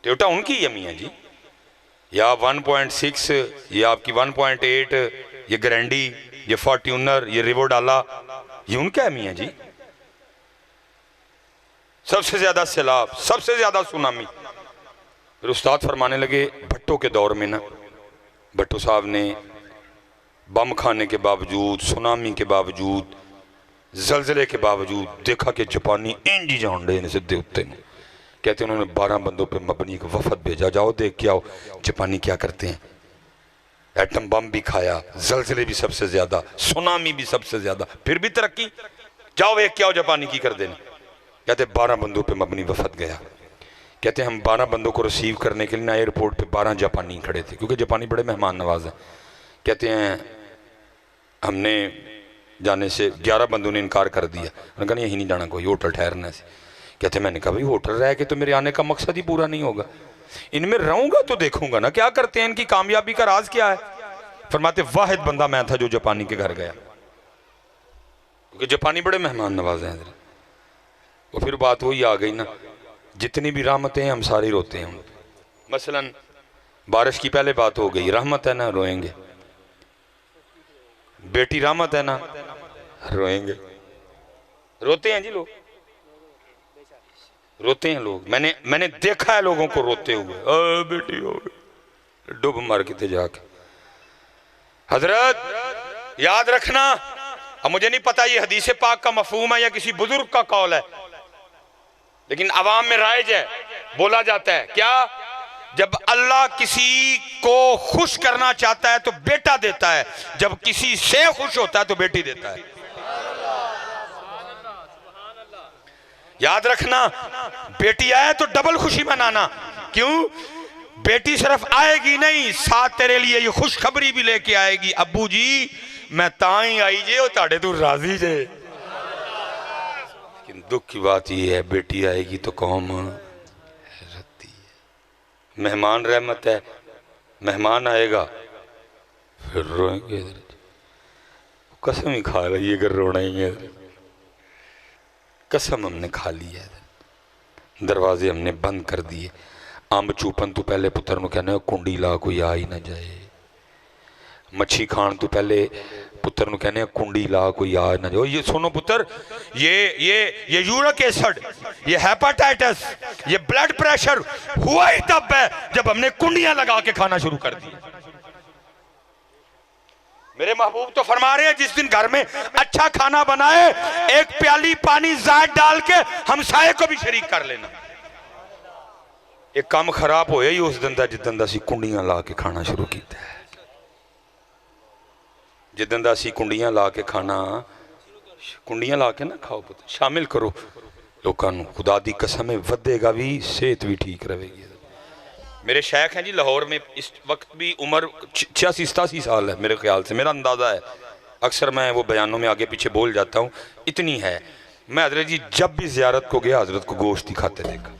ٹویوٹا ان کی ہے میاں جی، یا 1.6، یہ آپ کی 1.8، یہ گرینڈی، یہ فارٹیونر، یہ ریوو ڈالا، یہ ان کا ہے میاں جی۔ سب سے زیادہ سیلاب، سب سے زیادہ سونامی، پھر استاد فرمانے لگے بھٹو کے دور میں نا بھٹو صاحب نے بم کھانے کے باوجود، سونامی کے باوجود، زلزلے کے باوجود دیکھا کہ جاپانی انجی جانڈے نے سدھے ہوتے ہیں. کہتے ہیں انہوں نے 12 بندوں پہ مبنی ایک وفد بھیجا، جاؤ دیکھ کے آؤ جاپانی کیا کرتے ہیں. ایٹم بم بھی کھایا، زلزلے بھی سب سے زیادہ، سونامی بھی سب سے زیادہ، پھر بھی ترقی. جاؤ دیکھ کے آؤ جاپانی کی کر دینا. کہتے 12 بندوں پہ مبنی وفد گیا. کہتے ہیں ہم 12 بندوں کو ریسیو کرنے کے لیے ایئرپورٹ پہ 12 جاپانی کھڑے تھے، کیونکہ جاپانی بڑے مہمان نواز ہیں. کہتے ہیں ہم نے جانے سے 11 بندوں نے انکار کر دیا. انہوں نے کہا یہی نہیں جانا، کوئی ہوٹل ٹھہرنا سے. کہتے ہیں میں نے کہا بھائی ہوٹل رہ کے تو میرے آنے کا مقصد ہی پورا نہیں ہوگا، ان میں رہوں گا تو دیکھوں گا نا کیا کرتے ہیں، ان کی کامیابی کا راز کیا ہے. فرماتے واحد بندہ میں تھا جو جاپانی کے گھر گیا، کیونکہ جاپانی بڑے مہمان نواز ہیں. وہ پھر بات وہی آ گئی نا، جتنی بھی رحمتیں ہیں ہم ساری روتے ہیں. مثلا بارش کی پہلے بات ہو گئی، رحمت ہے نا روئیں گے. بیٹی رحمت ہے نا روئیں گے. روتے ہیں جی لوگ، روتے ہیں لوگ. میں نے دیکھا ہے لوگوں کو روتے ہوئے، بیٹی ہو گئی ڈب مار کے جا کے. حضرت یاد رکھنا، اب مجھے نہیں پتا یہ حدیث پاک کا مفہوم ہے یا کسی بزرگ کا قول ہے، لیکن عوام میں رائج ہے، بولا جاتا ہے کیا، جب اللہ کسی کو خوش کرنا چاہتا ہے تو بیٹا دیتا ہے، جب کسی سے خوش ہوتا ہے تو بیٹی دیتا ہے. یاد رکھنا، بیٹی آئے تو ڈبل خوشی منانا. کیوں؟ بیٹی صرف آئے گی نہیں، ساتھ تیرے لیے یہ خوشخبری بھی لے کے آئے گی، ابو جی میں تائیں آئی جے اور تاڑے تو راضی جے. لیکن دکھ کی بات یہ ہے بیٹی آئے گی تو قوم رتی ہے. مہمان رحمت ہے، مہمان آئے گا پھر روئیں گے. قسم ہی کھا رہی ہے اگر رونا ہی ہے، قسم ہم نے کھا لی ہے. دروازے ہم نے بند کر دیے. امب چوپن تو پہلے پتر نو کہنا کنڈی لا کوئی آ ہی نہ جائے. مچھی کھان تو پہلے پتر نو کہنے کنڈی لا کوئی آ نہ جائے. یہ سنو پتر، یہ یورک ایسڈ، یہ ہیپاٹائٹس، یہ بلڈ پریشر ہوا ہی تب ہے جب ہم نے کنڈیاں لگا کے کھانا شروع کر دی. میرے محبوب تو فرما رہے ہیں جس دن گھر میں اچھا کھانا بنائے ایک پیالی پانی زائد ڈال کے ہمسائے کو بھی شریک کر لینا. ایک کام خراب ہویا ہی اس دن دا جدن دا سی کنڈیاں لا کے کھانا شروع کیتا ہے. جدن دا سی کنڈیاں لا کے کھانا، کنڈیاں لا کے نہ کھاؤ پتہ شامل کرو لوکاں نو. خدا دی قسم ہے ودے گا بھی، صحت بھی ٹھیک رہے گی. میرے شیخ ہیں جی لاہور میں، اس وقت بھی عمر 86-87 سال ہے میرے خیال سے، میرا اندازہ ہے. اکثر میں وہ بیانوں میں آگے پیچھے بول جاتا ہوں، اتنی ہے. میں حضرت جی جب بھی زیارت کو گیا حضرت کو گوشت ہی کھاتے دیکھا.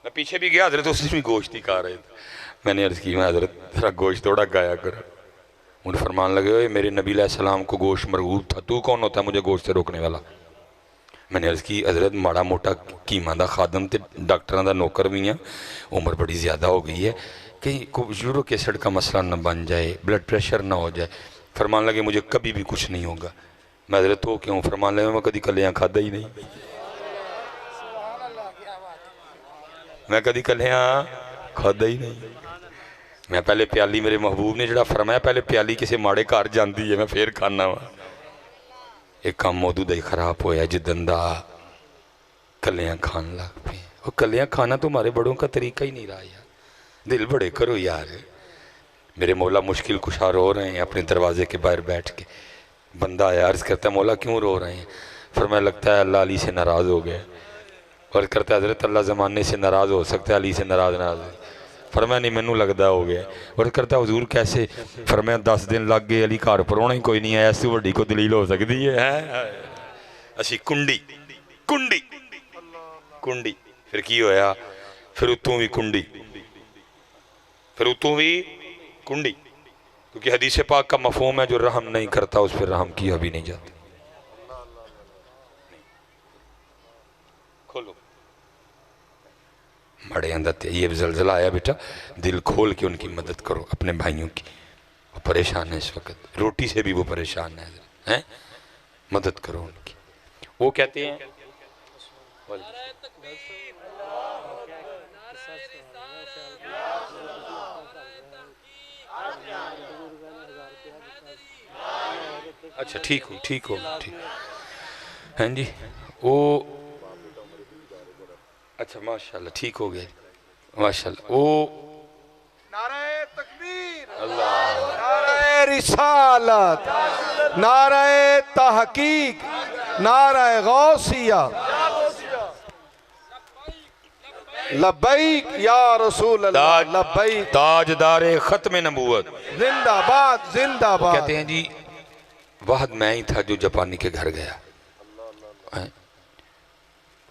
میں پیچھے بھی گیا حضرت اس دن بھی گوشت ہی کھا رہے تھے. میں نے عرض کی میں حضرت ذرا گوشت تھوڑا گایا کر. انہیں فرمان لگے میرے نبی علیہ السلام کو گوشت مرغوب تھا، تو کون ہوتا ہے مجھے گوشت سے روکنے والا. میں نے عرض کی حضرت ماڑا موٹا قیمہ دا خادم تے ڈاکٹران دا نوکر بھی ہیں، عمر بڑی زیادہ ہو گئی ہے، کہیں یورک ایسڈ کا مسئلہ نہ بن جائے، بلڈ پریشر نہ ہو جائے. فرمان لگے مجھے کبھی بھی کچھ نہیں ہوگا. میں حضرت ہو کیوں؟ فرمان لگے میں کدی کلیاں کھادا ہی نہیں، میں کدی کلیاں کھادا ہی نہیں. میں پہلے پیالی، میرے محبوب نے جڑا فرمایا پہلے پیالی کسے ماڑے کار جاندی ہے میں پھر کھانا وا. ایک کام موضوع دا ہی خراب ہویا جدن دا کلیاں کھان لگ پہ. وہ کلیاں کھانا تو ہمارے بڑوں کا طریقہ ہی نہیں رہا یار. دل بڑے کرو یار. میرے مولا مشکل کشا رو رہے ہیں اپنے دروازے کے باہر بیٹھ کے. بندہ آیا عرض کرتا ہے مولا کیوں رو رہے ہیں؟ فرمایا لگتا ہے اللہ علی سے ناراض ہو گئے. اور کرتا ہے حضرت اللہ زمانے سے ناراض ہو سکتا ہے، علی سے ناراض نہ ہو. فرمایا نہیں مینوں لگدا ہو گیا. اور کرتا ہے حضور کیسے؟ فرمایا 10 دن لگ گئے علی گھر پرونا ہی کوئی نہیں آیا، اس سے وڈی کو دلیل ہو سکتی ہے. اسی کنڈی کنڈی کنڈی. پھر کی ہویا؟ پھر اتوں بھی کنڈی، پھر اتوں بھی کنڈی. کیونکہ حدیث پاک کا مفہوم ہے جو رحم نہیں کرتا اس پہ رحم کیا بھی نہیں جاتا. کھولو بڑے اندر یہ زلزلہ آیا بیٹا، دل کھول کے ان کی مدد کرو اپنے بھائیوں کی. وہ پریشان ہے اس وقت، روٹی سے بھی وہ پریشان ہے، مدد کرو ان کی. وہ کہتے ہیں اچھا ٹھیک ہو ٹھیک ہاں جی وہ اچھا ماشاءاللہ ٹھیک ہو گیا ماشاءاللہ وہ نعرہ تکبیر، اللہ نعرہ رسالت، نعرہ تحقیق، نعرہ غوثیہ، لبیک یا رسول اللہ، لبیک، تاجدار ختم نبوت زندہ باد زندہ باد۔ کہتے ہیں جی واحد میں ہی تھا جو جاپانی کے گھر گیا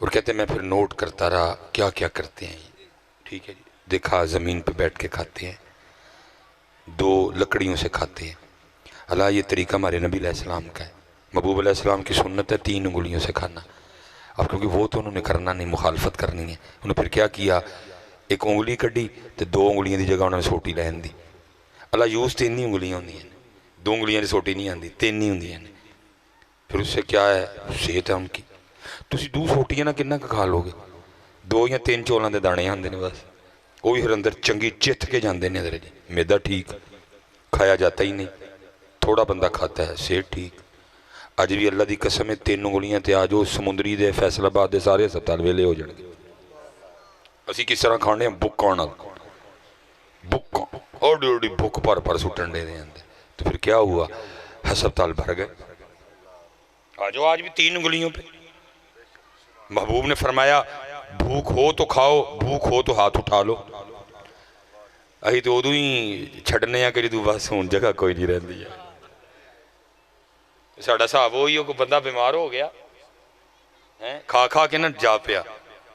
اور کہتے ہیں میں پھر نوٹ کرتا رہا کیا کیا کرتے ہیں ٹھیک ہے جی دیکھا زمین پہ بیٹھ کے کھاتے ہیں 2 لکڑیوں سے کھاتے ہیں اللہ یہ طریقہ ہمارے نبی علیہ السلام کا ہے محبوب علیہ السلام کی سنت ہے 3 انگلیوں سے کھانا اب کیونکہ وہ تو انہوں نے کرنا نہیں مخالفت کرنی ہے انہوں نے پھر کیا کیا 1 انگلی کڈی تو 2 انگلیاں دی جگہ انہوں نے سوٹی لین دی اللہ یوز 3 ہی انگلیاں ہوندی ہیں 2 انگلیاں دی سوٹی نہیں آندی 3 ہی ہوندی ہیں پھر اس سے کیا ہے صحت ہے ان کی تسی 2 سوٹیاں نہ کنہ کا کھا لو گے 2 یا 3 چولاں دے دانے آندے نے بس وہ بھی پھر اندر چنگی چت کے جاندے نے ادھر جی میدا ٹھیک کھایا جاتا ہی نہیں تھوڑا بندہ کھاتا ہے صحت ٹھیک اج بھی اللہ دی قسم ہے 3 انگلیاں تے آ جو سمندری دے فیصل آباد دے سارے ہسپتال ویلے ہو جان گے اسی کس طرح کھانے ہیں بک آنا بک اوڈی اوڈی بک پر سٹن دے دے تو پھر کیا ہوا ہسپتال بھر گئے آجو آج بھی 3 انگلیوں پہ محبوب نے فرمایا بھوک ہو تو کھاؤ بھوک ہو تو ہاتھ اٹھا لو اہی تو ادو ہی چھڑنے کری تو بس ہون جگہ کوئی نہیں رہن دیا ساڑھا صاحب ہوئی ہو کو بندہ بیمار ہو گیا کھا کھا کے نہ جا پیا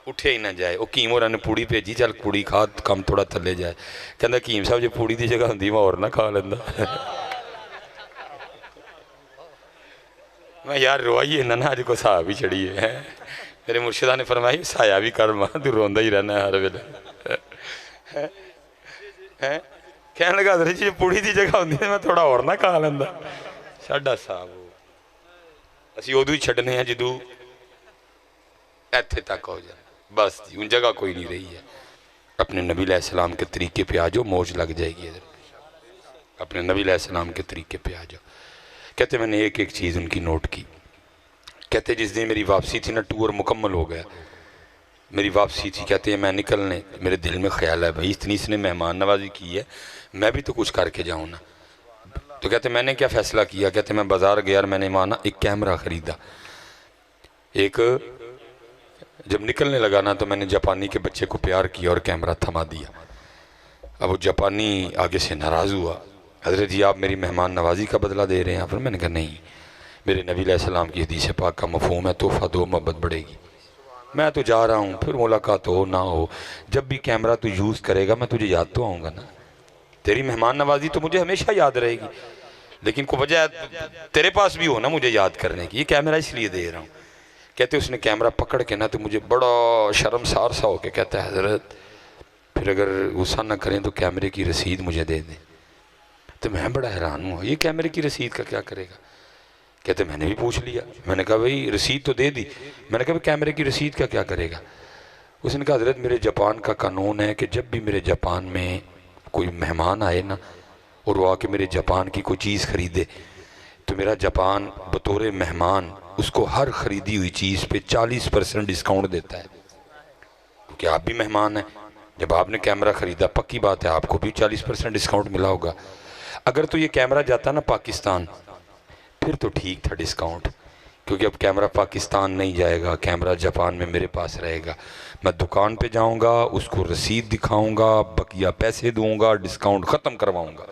اٹھے ہی نہ جائے وہ کیم اور نے پوڑی بھیجی چل پوڑی کھا کم تھوڑا تھلے جائے کہندا کیم صاحب جو پوڑی دی جگہ ہوندی میں اور نہ کھا لیندا میں یار روائیے نہ آج کو صاحب ہی چڑھی ہے میرے مرشدہ نے فرمائی سایہ بھی کر ماں تو روندہ ہی رہنا ہے ہر ویلے کہنے لگا حضرت جی پوڑی دی جگہ ہوندی ہے میں تھوڑا اور نہ کھا لیندا ساڈا صاحب اسی ادو ہی چھڈنے ہیں جدو ایتھے تک ہو جائے بس جی ان جگہ کوئی نہیں رہی ہے اپنے نبی علیہ السلام کے طریقے پہ آ جاؤ موج لگ جائے گی اپنے نبی علیہ السلام کے طریقے پہ آ جاؤ کہتے میں نے ایک چیز ان کی نوٹ کی کہتے جس دن میری واپسی تھی نا ٹور مکمل ہو گیا میری واپسی تھی کہتے ہیں میں نکلنے میرے دل میں خیال ہے بھائی اتنی اس نے مہمان نوازی کی ہے میں بھی تو کچھ کر کے جاؤں نا تو کہتے میں نے کیا فیصلہ کیا کہتے میں بازار گیا اور میں نے مانا ایک کیمرہ خریدا ایک جب نکلنے لگا نا تو میں نے جاپانی کے بچے کو پیار کیا اور کیمرہ تھما دیا اب وہ جاپانی آگے سے ناراض ہوا حضرت جی آپ میری مہمان نوازی کا بدلہ دے رہے ہیں پھر میں نے کہا نہیں میرے نبی علیہ السلام کی حدیث پاک کا مفہوم ہے تحفہ دو محبت بڑھے گی میں تو جا رہا ہوں پھر ملاقات ہو نہ ہو جب بھی کیمرہ تو یوز کرے گا میں تجھے یاد تو آؤں گا نا تیری مہمان نوازی تو مجھے ہمیشہ یاد رہے گی لیکن کو وجہ تیرے پاس بھی ہو نا مجھے یاد کرنے کی یہ کیمرہ اس لیے دے رہا ہوں کہتے اس نے کیمرہ پکڑ کے نا تو مجھے بڑا شرمسار سا ہو کے کہتا ہے حضرت پھر اگر غصہ نہ کریں تو کیمرے کی رسید مجھے دے دیں تو میں بڑا حیران ہوں یہ کیمرے کی رسید کا کیا کرے گا کہتے میں نے بھی پوچھ لیا میں نے کہا بھائی رسید تو دے دی میں نے کہا کیمرے کی رسید کا کیا کرے گا اس نے کہا حضرت میرے جاپان کا قانون ہے کہ جب بھی میرے جاپان میں کوئی مہمان آئے نا اور وہ آ کے میرے جاپان کی کوئی چیز خریدے تو میرا جاپان بطور مہمان اس کو ہر خریدی ہوئی چیز پہ 40% ڈسکاؤنٹ دیتا ہے کیونکہ آپ بھی مہمان ہیں جب آپ نے کیمرہ خریدا پکی بات ہے آپ کو بھی 40% ڈسکاؤنٹ ملا ہوگا اگر تو یہ کیمرہ جاتا نا پاکستان پھر تو ٹھیک تھا ڈسکاؤنٹ کیونکہ اب کیمرہ پاکستان نہیں جائے گا کیمرہ جاپان میں میرے پاس رہے گا میں دکان پہ جاؤں گا اس کو رسید دکھاؤں گا بقیہ پیسے دوں گا ڈسکاؤنٹ ختم کرواؤں گا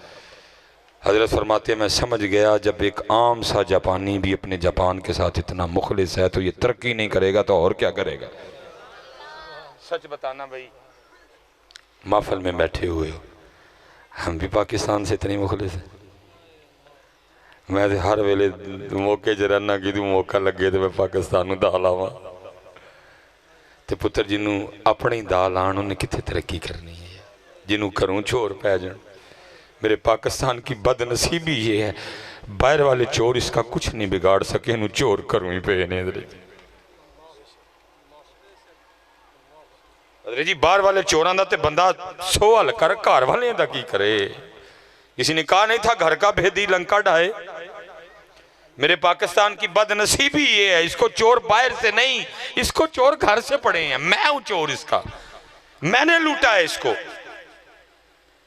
حضرت فرماتے ہیں میں سمجھ گیا جب ایک عام سا جاپانی بھی اپنے جاپان کے ساتھ اتنا مخلص ہے تو یہ ترقی نہیں کرے گا تو اور کیا کرے گا سچ بتانا بھائی محفل میں بیٹھے ہوئے ہو ہم بھی پاکستان سے اتنی مخلص ہیں میں ہر ویلے موقع جرانہ کی تو موقع لگے تو میں پاکستان دال آواں تو پتر جنہوں اپنی دال آن انہیں کتنے ترقی کرنی ہے جنہوں کروں چور پہ جان میرے پاکستان کی بد نصیبی یہ ہے باہر والے چور اس کا کچھ نہیں بگاڑ سکے انہوں چور کروں ہی پہ حضرت جی باہر والے چوراں دا تے بندہ سو حل کر گھر والے دا کی کرے. کسی نے کہا نہیں تھا گھر کا بھیدی لنکا ڈھائے. میرے پاکستان کی بد نصیبی یہ ہے، اس کو چور باہر سے نہیں، اس کو چور گھر سے پڑے ہیں. میں ہوں چور اس کا، میں نے لوٹا ہے اس کو.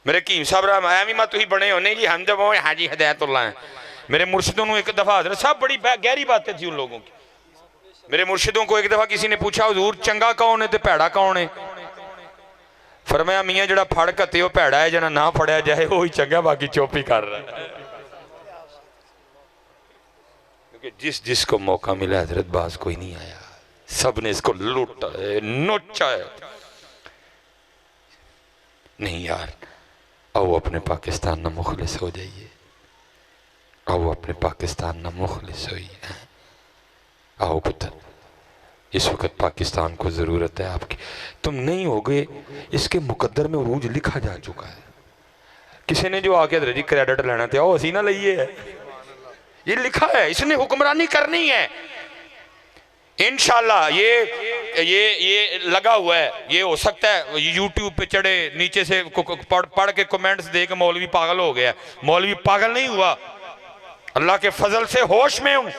میرے کیم صاحب رحم آیا ماں تو ہی بڑے ہونے جی ہم جب ہوئے حاجی ہدایت اللہ ہیں. میرے مرشدوں نے ایک دفعہ حضرت صاحب بڑی گہری باتیں تھی ان لوگوں کی. میرے مرشدوں کو ایک دفعہ کسی نے پوچھا حضور چنگا کون ہے تے پیڑا کون ہے؟ فرمایا میاں جڑا پھڑ کتے وہ پیڑا ہے، جڑا نہ پھڑیا جائے وہی چنگا، باقی چوپ ہی کر رہا ہے. کیونکہ جس کو موقع ملا حضرت باز کوئی نہیں آیا، سب نے اس کو لوٹا ہے، نوچا ہے. نہیں یار، آؤ اپنے پاکستان نہ مخلص ہو جائیے، آؤ اپنے پاکستان نہ مخلص ہوئیے. آؤ پتر، اس وقت پاکستان کو ضرورت ہے آپ کی. تم نہیں ہوگے، اس کے مقدر میں عروج لکھا جا چکا ہے. کسی نے جو آکے حضرت جی کریڈٹ لینا تھا وہ اسی نہ لئیے ہے، یہ لکھا ہے، اس نے حکمرانی کرنی ہے انشاءاللہ. یہ لگا ہوا ہے. یہ ہو سکتا ہے یوٹیوب پہ چڑھے نیچے سے پڑھ کے کومنٹس دے کہ مولوی پاگل ہو گیا. مولوی پاگل نہیں ہوا، اللہ کے فضل سے ہوش میں ہوں.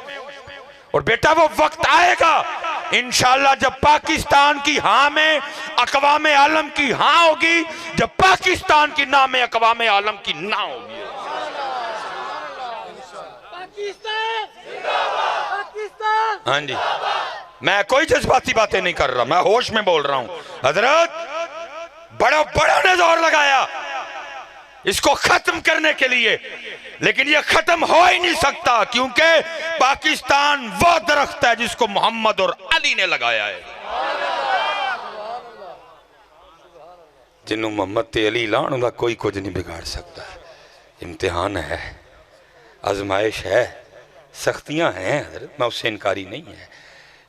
اور بیٹا وہ وقت آئے گا انشاءاللہ جب پاکستان کی ہاں میں اقوام عالم کی ہاں ہوگی، جب پاکستان کی نہ میں اقوام عالم کی نہ ہوگی. ہاں جی، میں کوئی جذباتی باتیں نہیں کر رہا، میں ہوش میں بول رہا ہوں. حضرت بڑا نے زور لگایا اس کو ختم کرنے کے لیے، لیکن یہ ختم ہو ہی نہیں سکتا کیونکہ پاکستان وہ درخت ہے جس کو محمد اور علی نے لگایا ہے. جنہوں محمد تے علی لان انہا کوئی کچھ نہیں بگاڑ سکتا. امتحان ہے، آزمائش ہے، سختیاں ہیں حضرت، میں اس سے انکاری نہیں ہے،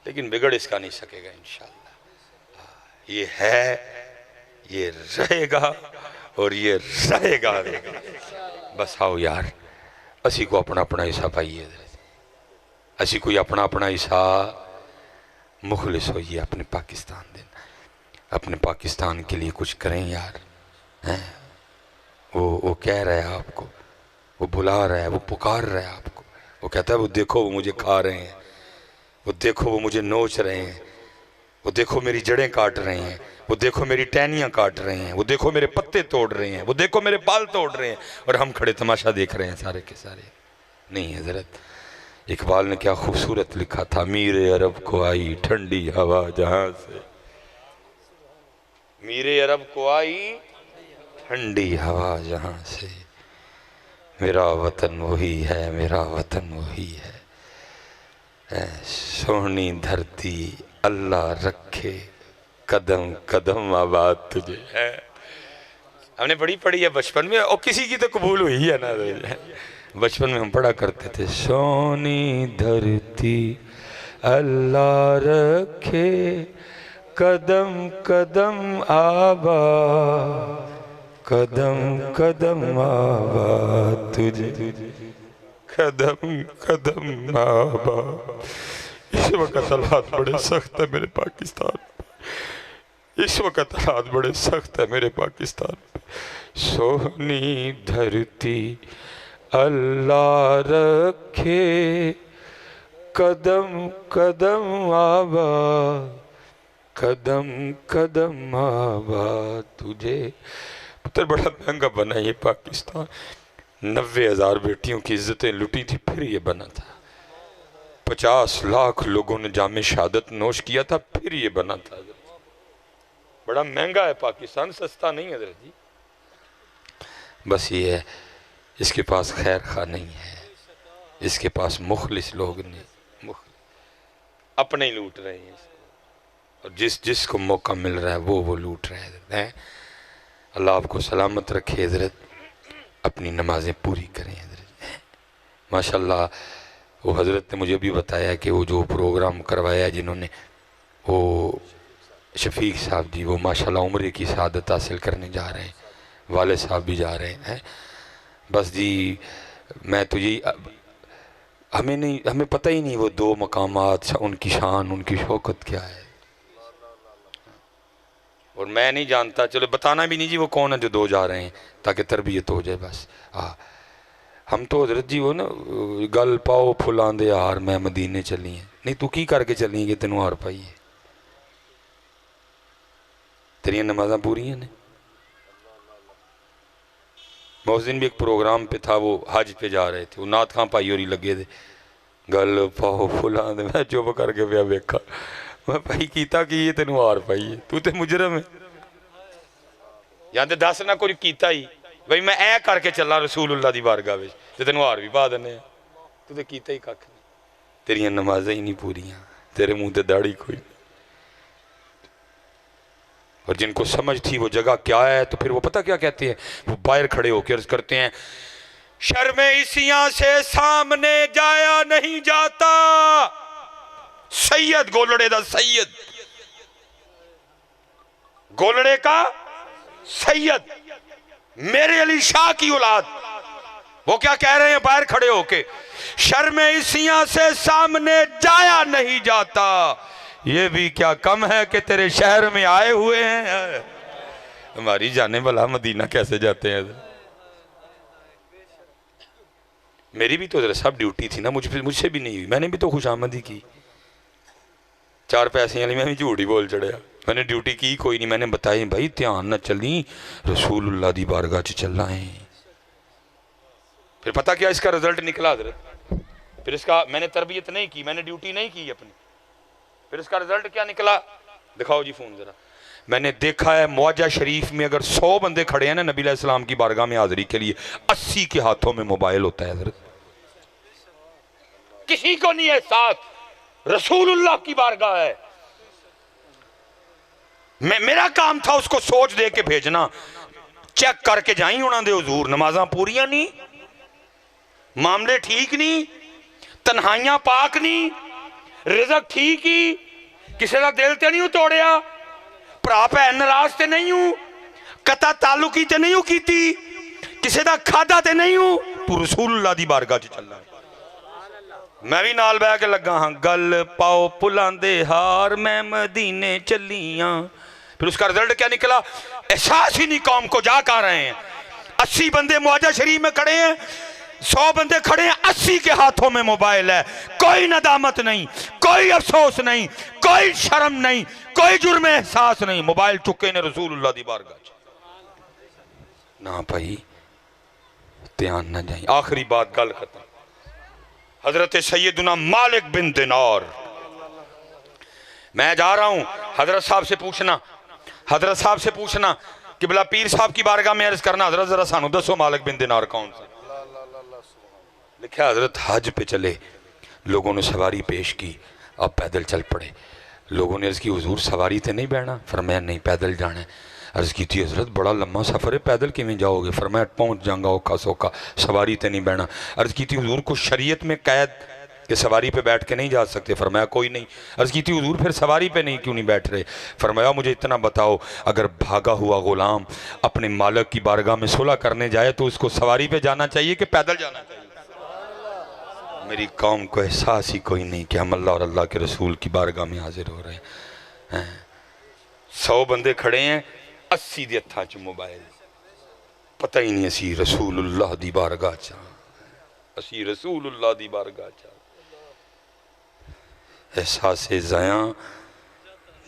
لیکن بگڑ اس کا نہیں سکے گا انشاءاللہ. یہ ہے، یہ رہے گا اور یہ رہے گا. بس آؤ یار، اسی کو اپنا حصہ پائیے، اسی کوئی اپنا حصہ مخلص ہوئیے. اپنے پاکستان دینا، اپنے پاکستان کے لیے کچھ کریں یار. وہ کہہ رہا ہے آپ کو، وہ بلا رہا ہے، وہ پکار رہا ہے آپ کو. وہ کہتا ہے وہ دیکھو وہ مجھے کھا رہے ہیں، وہ دیکھو وہ مجھے نوچ رہے ہیں، وہ دیکھو میری جڑیں کاٹ رہے ہیں، وہ دیکھو میری ٹہنیاں کاٹ رہے ہیں، وہ دیکھو میرے پتے توڑ رہے ہیں، وہ دیکھو میرے بال توڑ رہے ہیں، اور ہم کھڑے تماشا دیکھ رہے ہیں سارے کے سارے. نہیں حضرت، اقبال نے کیا خوبصورت لکھا تھا، میر عرب کو آئی ٹھنڈی ہوا جہاں سے. میر عرب کو آئی ٹھنڈی ہوا جہاں سے، میرا وطن وہی ہے، میرا وطن وہی ہے. سونی دھرتی اللہ رکھے، قدم قدم آباد تجھے ہے. ہم نے بڑی پڑھی ہے بچپن میں، اور کسی کی تو قبول ہوئی ہے نا. بچپن میں ہم پڑھا کرتے تھے، سونی دھرتی اللہ رکھے، قدم قدم آباد، قدم قدم آباد تجھے، قدم قدم آباد. اس وقت حالات بڑے سخت ہے میرے پاکستان پہ، اس وقت حالات بڑے سخت ہے میرے پاکستان پہ. سونی دھرتی اللہ رکھے، قدم قدم آباد، قدم قدم آباد تجھے. پتر بڑا مہنگا بنا یہ پاکستان. 90,000 بیٹیوں کی عزتیں لٹی تھی، پھر یہ بنا تھا. 50 لاکھ لوگوں نے جام شہادت نوش کیا تھا، پھر یہ بنا تھا. بڑا مہنگا ہے پاکستان، سستا نہیں حضرت جی. بس یہ ہے، اس کے پاس خیر خواہ نہیں ہے، اس کے پاس مخلص لوگ نہیں، اپنے ہی لوٹ رہے ہیں. اور جس کو موقع مل رہا ہے وہ لوٹ رہے ہیں. اللہ آپ کو سلامت رکھے حضرت، اپنی نمازیں پوری کریں حضرت. ماشاءاللہ وہ حضرت نے مجھے بھی بتایا کہ وہ جو پروگرام کروایا جنہوں نے، وہ شفیق صاحب جی، وہ ماشاءاللہ عمرے کی سعادت حاصل کرنے جا رہے ہیں، والد صاحب بھی جا رہے ہیں. بس جی میں تو یہی، ہمیں پتہ ہی نہیں وہ 2 مقامات، ان کی شان، ان کی شوکت کیا ہے. اور میں نہیں جانتا، چلو بتانا بھی نہیں جی وہ کون ہے جو دو جا رہے ہیں تاکہ تربیت ہو جائے بس. ہم تو حضرت جی وہ نا گل پاؤ پھلان دے ہار میں مدینے چلی ہیں. نہیں تو کی کر کے چلی گے تینوں ہار پائی ہے؟ تیریاں نمازاں پوری ہیں. میں اس دن بھی ایک پروگرام پہ تھا، وہ حج پہ جا رہے تھے، وہ نعت خان پائی اور ہی لگے تھے گل پاؤ پھلان دے. میں چپ کر کے پیا ویکھا، میں بھائی کیتا کی یہ تینوں ہار پائی ہے؟ تو تے مجرم ہے یا تے دس نہ کوئی کیتا ہی بھائی میں اے کر کے چلا رسول اللہ دی بارگاہ وچ تے تینوں ہار بھی پا دینے. تو تے کیتا ہی کھ نہیں. تیریاں نمازیں ہی نہیں پوریاں، تیرے منہ تے داڑھی کوئی نہیں. اور جن کو سمجھ تھی وہ جگہ کیا ہے تو پھر وہ پتہ کیا کہتے ہیں؟ وہ باہر کھڑے ہو کے عرض کرتے ہیں شرم عیسیاں سے سامنے جایا نہیں جاتا. سید گولڑے دا سید، گولڑے کا سید، میرے علی شاہ کی اولاد. وہ کیا کہہ رہے ہیں باہر کھڑے ہو کے؟ شرم عیسیاں سے سامنے جایا نہیں جاتا. یہ بھی کیا کم ہے کہ تیرے شہر میں آئے ہوئے ہیں. ہماری جانے والا مدینہ کیسے جاتے ہیں؟ میری بھی تو ذرا سب ڈیوٹی تھی نا، مجھ سے بھی نہیں ہوئی. میں نے بھی تو خوش آمدی کی، 4 پیسے والی میں بھی جھوٹ ہی بول چڑھیا. میں نے ڈیوٹی کی کوئی نہیں. میں نے بتائی بھائی دھیان نہ چلیں، رسول اللہ دی بارگاہ چ چل رہے ہیں. پھر پتہ کیا اس کا رزلٹ نکلا حضرت؟ پھر اس کا میں نے تربیت نہیں کی، میں نے ڈیوٹی نہیں کی اپنی. پھر اس کا رزلٹ کیا نکلا؟ دکھاؤ جی فون ذرا. میں نے دیکھا ہے معجہ شریف میں اگر 100 بندے کھڑے ہیں نا نبی علیہ السلام کی بارگاہ میں حاضری کے لیے، 80 کے ہاتھوں میں موبائل ہوتا ہے حضرت. کسی کو نہیں احساس رسول اللہ کی بارگاہ ہے. میرا کام تھا اس کو سوچ دے کے بھیجنا. چیک کر کے جائیں انہوں دے حضور نمازاں پوریاں نہیں، معاملے ٹھیک نہیں، تنہائیاں پاک نہیں، رزق ٹھیک ہی، کسی دا دل تے نہیں توڑیا، پرا پہ ناراض تے نہیں ہوں، قطع تعلقی تے نہیں ہوں کیتی، کسی دا کھادا تے نہیں ہوں. تو رسول اللہ دی بارگاہ چ چل رہا ہے. میں بھی نال بہ کے لگا ہاں گل پاؤ پلان دے ہار میں مدینے چلیاں. پھر اس کا رزلٹ کیا نکلا؟ احساس ہی نہیں قوم کو. جا کہاں رہے ہیں؟ 80 بندے معجہ شریف میں کھڑے ہیں، 100 بندے کھڑے ہیں، 80 کے ہاتھوں میں موبائل ہے. کوئی ندامت نہیں، کوئی افسوس نہیں، کوئی شرم نہیں، کوئی جرم احساس نہیں. موبائل چکے نے رسول اللہ دی بارگاہ نہ بھائی دھیان نہ جائیں. آخری بات گل ختم. حضرت سیدنا مالک بن دینار، میں جا رہا ہوں حضرت صاحب سے پوچھنا، حضرت صاحب سے پوچھنا کہ بلا پیر صاحب کی بارگاہ میں عرض کرنا حضرت ذرا سانو دسو مالک بن دینار کون سا. لکھا حضرت حج پہ چلے، لوگوں نے سواری پیش کی، اب پیدل چل پڑے. لوگوں نے عرض کی حضور سواری تے نہیں بیٹھنا؟ فرمایا نہیں پیدل جانا ہے. عرض کی تھی حضرت بڑا لمبا سفر ہے، پیدل کیویں جاؤ گے؟ فرمایا پہنچ جاؤں گا اوکھا سوکھا، سواری تے نہیں بیٹھنا. عرض کی تھی حضور کو شریعت میں قید کہ سواری پہ بیٹھ کے نہیں جا سکتے؟ فرمایا کوئی نہیں. عرض کی تھی حضور پھر سواری پہ نہیں کیوں نہیں بیٹھ رہے؟ فرمایا مجھے اتنا بتاؤ اگر بھاگا ہوا غلام اپنے مالک کی بارگاہ میں صلح کرنے جائے تو اس کو سواری پہ جانا چاہیے کہ پیدل جانا چاہیے؟ میری قوم کو احساس ہی کوئی نہیں کہ ہم اللہ اور اللہ کے رسول کی بارگاہ میں حاضر ہو رہے ہیں. 100 بندے کھڑے ہیں، 80 دے ہتھاں چ موبائل. پتہ ہی نہیں اسی رسول اللہ دی بارگاہ چا، اسی رسول اللہ دی بارگاہ چا. احساس زیاں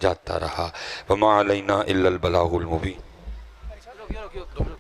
جاتا رہا. وما علینا الا البلاغ المبین.